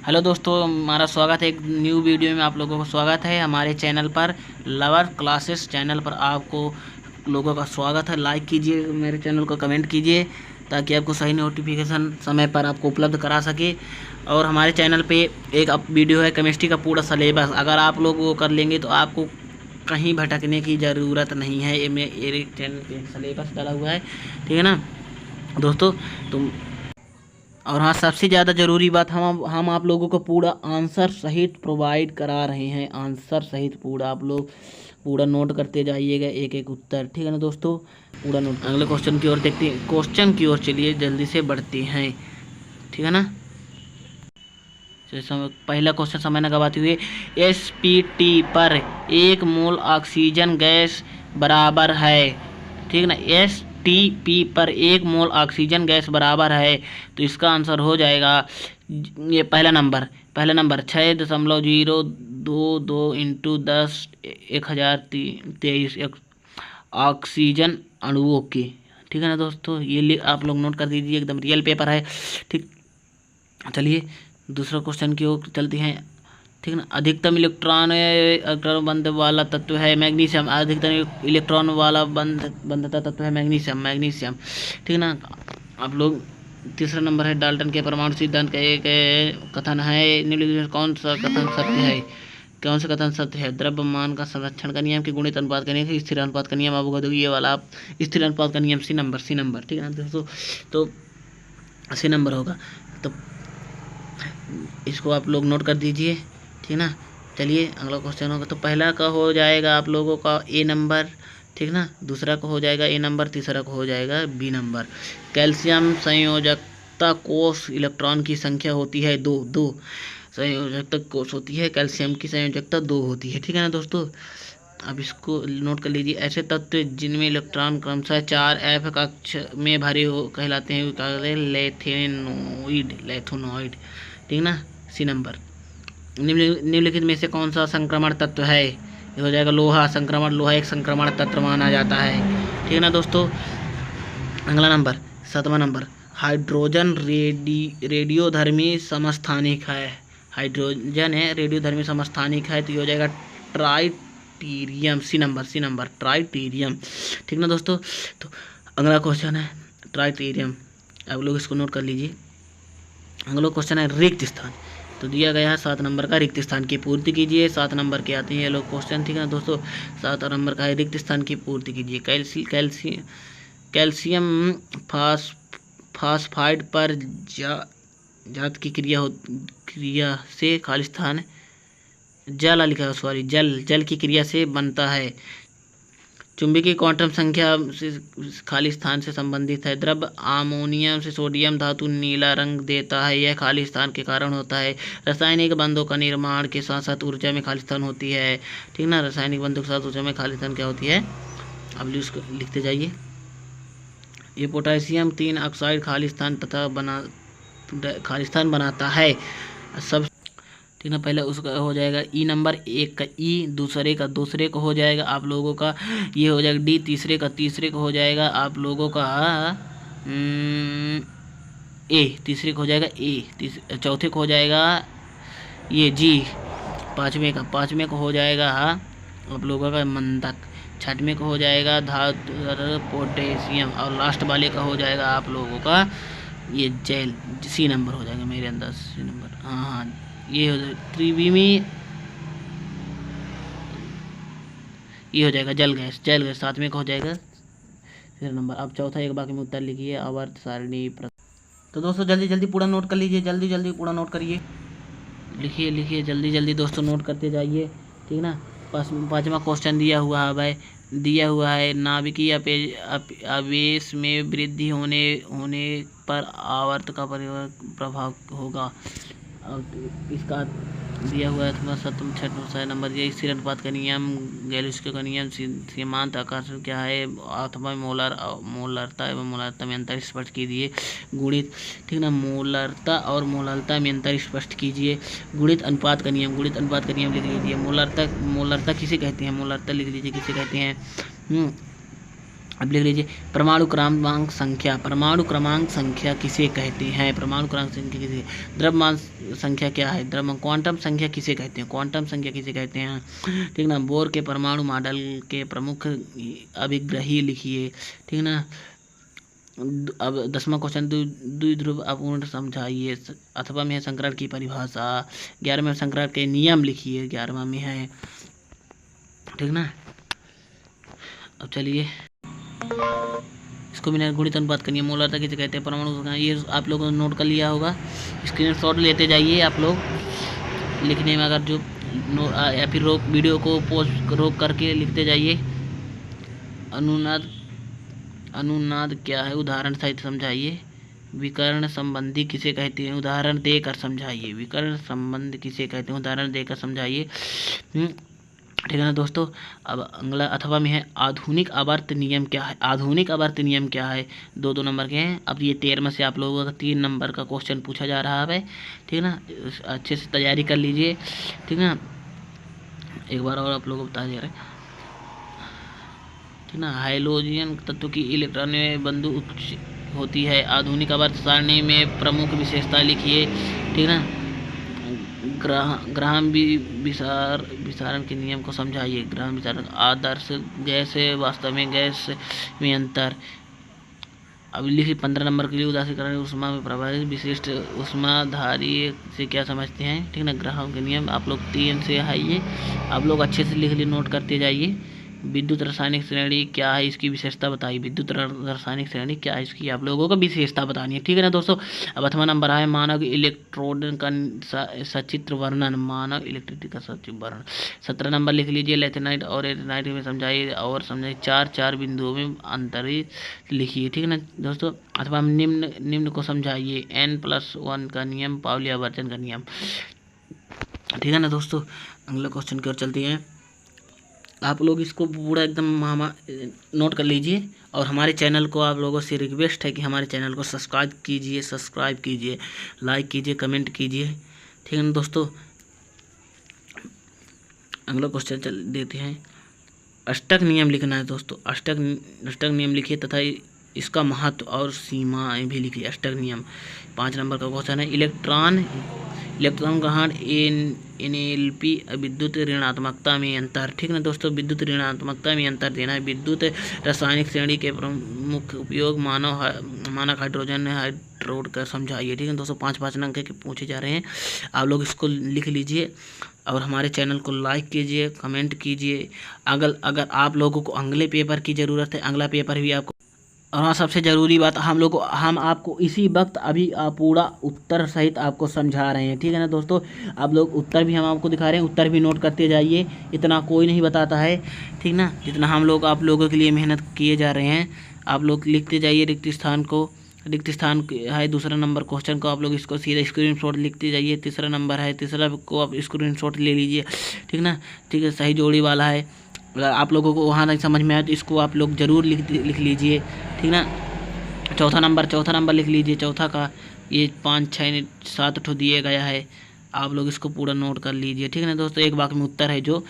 Hello दोस्तों, हमारा स्वागत है एक न्यू वीडियो में। आप लोगों को स्वागत है हमारे चैनल पर, लवर क्लासेस चैनल पर। आपको लोगों का स्वागत है। लाइक कीजिए मेरे चैनल को, कमेंट कीजिए ताकि आपको सही नोटिफिकेशन समय पर आपको उपलब्ध करा सके। और हमारे चैनल पे एक वीडियो है केमिस्ट्री का पूरा सिलेबस। अगर आप लोग वो कर लेंगे तो आपको कहीं भटकने की ज़रूरत नहीं है। ये मेरे चैनल पे सिलेबस डाला हुआ है, ठीक है ना दोस्तों। तुम और हाँ, सबसे ज़्यादा ज़रूरी बात, हम आप लोगों को पूरा आंसर सहित प्रोवाइड करा रहे हैं। आंसर सहित पूरा आप लोग पूरा नोट करते जाइएगा, एक एक उत्तर, ठीक है ना दोस्तों। पूरा नोट। अगले क्वेश्चन की ओर देखते हैं। क्वेश्चन की ओर चलिए, जल्दी से बढ़ते हैं, ठीक है ना। जैसे पहला क्वेश्चन समय न गवाते हुए, SPT पर 1 मोल ऑक्सीजन गैस बराबर है, ठीक है ना। STP पर 1 मोल ऑक्सीजन गैस बराबर है, तो इसका आंसर हो जाएगा ये पहला नंबर 6.022 इंटू 10⁻1023 ऑक्सीजन अणुओं के, ठीक है ना दोस्तों। ये आप लोग नोट कर दीजिए, एकदम रियल पेपर है, ठीक। चलिए दूसरा क्वेश्चन की ओर चलते हैं, ठीक ना। अधिकतम इलेक्ट्रॉन बंध वाला तत्व है मैग्नीशियम। अधिकतम इलेक्ट्रॉन वाला बंधता तत्व है मैग्नीशियम, ठीक ना। आप लोग तीसरा नंबर है, डाल्टन के परमाणु सिद्धांत का एक कथन है, निम्नलिखित कौन सा कथन सत्य है। कौन सा कथन सत्य है? द्रव्यमान का संरक्षण का नियम, की गुणित अनुपात का नियम, स्थिर अनुपात का नियम। अवगत ये वाला आप स्थिर अनुपात का नियम, सी नंबर, ठीक है ना दोस्तों। तो सी नंबर होगा, तो इसको आप लोग नोट कर दीजिए, ठीक ना। चलिए अगला क्वेश्चन होगा। तो पहला का हो जाएगा आप लोगों का ए नंबर, ठीक ना। दूसरा का हो जाएगा ए नंबर, तीसरा का हो जाएगा बी नंबर। कैल्शियम संयोजकता कोष इलेक्ट्रॉन की संख्या होती है दो संयोजकता कोष होती है, कैल्शियम की संयोजकता 2 होती है, ठीक है ना दोस्तों। अब इसको नोट कर लीजिए। ऐसे तत्व जिनमें इलेक्ट्रॉन क्रमशः 4f कक्ष में भरे हो कहलाते हैं लेथेनोइड, ठीक ना। C number. निम्नलिखित में से कौन सा संक्रमण तत्व है? ये हो जाएगा लोहा। लोहा एक संक्रमण तत्व माना जाता है, ठीक है ना दोस्तों। अगला नंबर 7वां नंबर, हाइड्रोजन रेडियोधर्मी समस्थानिक है। हाइड्रोजन है रेडियोधर्मी समस्थानिक है, तो ये हो जाएगा ट्राइटीरियम। सी नंबर ट्राइटीरियम, ठीक ना दोस्तों। तो अगला क्वेश्चन है ट्राइटीरियम, आप लोग इसको नोट कर लीजिए। अगला क्वेश्चन है रिक्त स्थान। तो दिया गया है 7 नंबर का, रिक्त स्थान की पूर्ति कीजिए। 7 नंबर के आते हैं ये लोग क्वेश्चन, ठीक है ना दोस्तों। 7 नंबर का है रिक्त स्थान की पूर्ति कीजिए। कैल्शियम फास्फाइड पर जात की क्रिया से खालिस्तान जल की क्रिया से बनता है। चुंबकीय क्वांटम संख्या से खाली स्थान से संबंधित है। द्रव्य अमोनियम से सोडियम धातु नीला रंग देता है, यह खाली स्थान के कारण होता है। रासायनिक बंधों का निर्माण के साथ साथ ऊर्जा में खाली स्थान होती है, ठीक ना। रासायनिक बंधों के साथ ऊर्जा में खाली स्थान क्या होती है? अब इसको लिखते जाइए। ये पोटेशियम 3 ऑक्साइड खाली स्थान बनाता है सब, ठीक ना। पहले उसका हो जाएगा ई नंबर, एक का ई, दूसरे का हो जाएगा आप लोगों का ये हो जाएगा डी, तीसरे का हो जाएगा आप लोगों का ए, तीसरे का हो जाएगा ए, चौथे को हो जाएगा ये जी, पाँचवें का हो जाएगा आप लोगों का मंदक, छठवें का हो जाएगा धातु पोटेशियम, और लास्ट वाले का हो जाएगा आप लोगों का ये जेल। सी नंबर हो जाएगा मेरे अंदर, सी नंबर। हाँ, ये हो जाएगा त्रिविमी, ये हो जाएगा जल गैस। 7वें का हो जाएगा तीसरा नंबर। अब चौथा एक बाकी में उत्तर लिखिए आवर्त सारणी। तो दोस्तों जल्दी पूरा नोट कर लीजिए, जल्दी पूरा नोट करिए, लिखिए जल्दी दोस्तों नोट करते जाइए, ठीक ना। 5वां क्वेश्चन दिया हुआ है नाभिकीय आवेश में वृद्धि होने पर आवर्त का प्रभाव होगा। अब इसका दिया हुआ है थोड़ा सा, तुम 6 नंबर दिया। स्थिर अनुपात का नियम, गैलिलियो का नियम, सीमांत आकर्षण क्या है, अथवा मोलरता एवं मोलरता में अंतर स्पष्ट कीजिए। गुणित, ठीक ना। मोलरता और मोलरता में अंतर स्पष्ट कीजिए। गुणित अनुपात का नियम लिख लीजिए। मोलरता किसे कहते हैं? मोलरता लिख लीजिए किसे कहते हैं। अब लिख लीजिए परमाणु क्रमांक संख्या। परमाणु क्रमांक संख्या किसे कहते हैं? परमाणु क्रमांक संख्या किसे? द्रव्यमान संख्या क्या है? द्रव्यमान। क्वांटम संख्या किसे कहते हैं? क्वांटम संख्या किसे कहते हैं? ठीक ना। बोर के परमाणु मॉडल के प्रमुख अभिग्रही लिखिए। ठीक ना। अब 10वां क्वेश्चन, द्विध्रुव अपूर्ण समझाइए। अथवा में है संकरण की परिभाषा। 11वें संकरण के नियम लिखिए, 11वां में है। ठीक ना। अब चलिए इसको बिना गुणित अनुपात करनी है। मोलरता किसे कहते हैं? परमाणु। ये आप लोगों ने नोट कर लिया होगा, स्क्रीनशॉट लेते जाइए आप लोग। लिखने में अगर जो या फिर वीडियो को पोस्ट रोक करके लिखते जाइए। अनुनाद। अनुनाद क्या है? उदाहरण सहित समझाइए। विकर्ण संबंधी किसे कहते हैं? उदाहरण देकर समझाइए। विकर्ण संबंध किसे कहते हैं? उदाहरण देकर समझाइए। ठीक है ना दोस्तों। अब अगला अथवा में है आधुनिक आवर्त नियम क्या है? आधुनिक आवर्त नियम क्या है? 2-2 नंबर के हैं। अब ये 13 से आप लोगों का 3 नंबर का क्वेश्चन पूछा जा रहा है। ठीक ना। अच्छे से तैयारी कर लीजिए। ठीक ना। एक बार और आप लोगों को बता दे रहे। ठीक ना। हाइड्रोजन तत्व की इलेक्ट्रॉन में बंधु उच्च होती है। आधुनिक आवर्त सारणी में प्रमुख विशेषता लिखिए। ठीक ना। ग्राहम विसारण के नियम को समझाइए। ग्राहम विसारण। आदर्श गैस वास्तव में गैस में अंतर। अब लिखिए 15 नंबर के लिए उदासीकरण ऊष्मा में प्रभावित विशिष्ट ऊष्माधारी से क्या समझते हैं? ठीक ना। ग्राहम के नियम आप लोग 3 से आइए, आप लोग अच्छे से लिख लिए, नोट करते जाइए। विद्युत रासायनिक श्रेणी क्या है? इसकी विशेषता बताइए। विद्युत रासायनिक श्रेणी क्या है? इसकी आप लोगों को विशेषता बतानी है। ठीक है ना दोस्तों। अब 8वां नंबर है मानव इलेक्ट्रोड का सचित्र वर्णन। मानव इलेक्ट्रिक का सचित्र वर्णन। 17 नंबर लिख लीजिए लेथेनाइट और एटेनाइट में समझाइए और समझाइए। 4 बिंदुओं में अंतर लिखिए। ठीक है ना दोस्तों। अथवा निम्न को समझाइए। N+1 का नियम, पाउली आवर्जन का नियम। ठीक है ना दोस्तों। अगला क्वेश्चन की ओर चलते हैं। आप लोग इसको पूरा एकदम नोट कर लीजिए। और हमारे चैनल को आप लोगों से रिक्वेस्ट है कि हमारे चैनल को सब्सक्राइब कीजिए, लाइक कीजिए, कमेंट कीजिए। ठीक है ना दोस्तों। अगला क्वेश्चन देते हैं। अष्टक नियम लिखना है दोस्तों। अष्टक नियम लिखिए तथा इसका महत्व और सीमाएं भी लिखिए। अष्टक नियम 5 नंबर का क्वेश्चन है। इलेक्ट्रॉन ग्रहण एनएलपी विद्युत ऋणात्मकता में अंतर। ठीक ना दोस्तों। विद्युत ऋणात्मकता में अंतर देना है। विद्युत रासायनिक श्रेणी के प्रमुख उपयोग मानक हाइड्रोजन हाइड्रोड का समझाइए। ठीक है दोस्तों। 5-5 अंक के पूछे जा रहे हैं, आप लोग इसको लिख लीजिए और हमारे चैनल को लाइक कीजिए, कमेंट कीजिए। अगर आप लोगों को अगले पेपर की ज़रूरत है, अगला पेपर भी आपको। और हाँ, सबसे ज़रूरी बात, हम आपको इसी वक्त अभी पूरा उत्तर सहित आपको समझा रहे हैं। ठीक है ना दोस्तों। आप लोग उत्तर भी हम आपको दिखा रहे हैं, उत्तर भी नोट करते जाइए। इतना कोई नहीं बताता है। ठीक ना। जितना हम लोग आप लोगों के लिए मेहनत किए जा रहे हैं, आप लोग लिखते जाइए। रिक्त स्थान है 2 नंबर क्वेश्चन को आप लोग इसको सीधा स्क्रीनशॉट लिखते जाइए। 3 नंबर है, 3 को आप स्क्रीनशॉट ले लीजिए। ठीक ना। ठीक है। सही जोड़ी वाला है। अगर आप लोगों को वहाँ नहीं समझ में आए तो इसको आप लोग ज़रूर लिख लीजिए। ठीक ना। चौथा नंबर लिख लीजिए। चौथा का ये 5, 6, 7 दिए गया है, आप लोग इसको पूरा नोट कर लीजिए। ठीक है ना दोस्तों। एक वाक्य में उत्तर है जो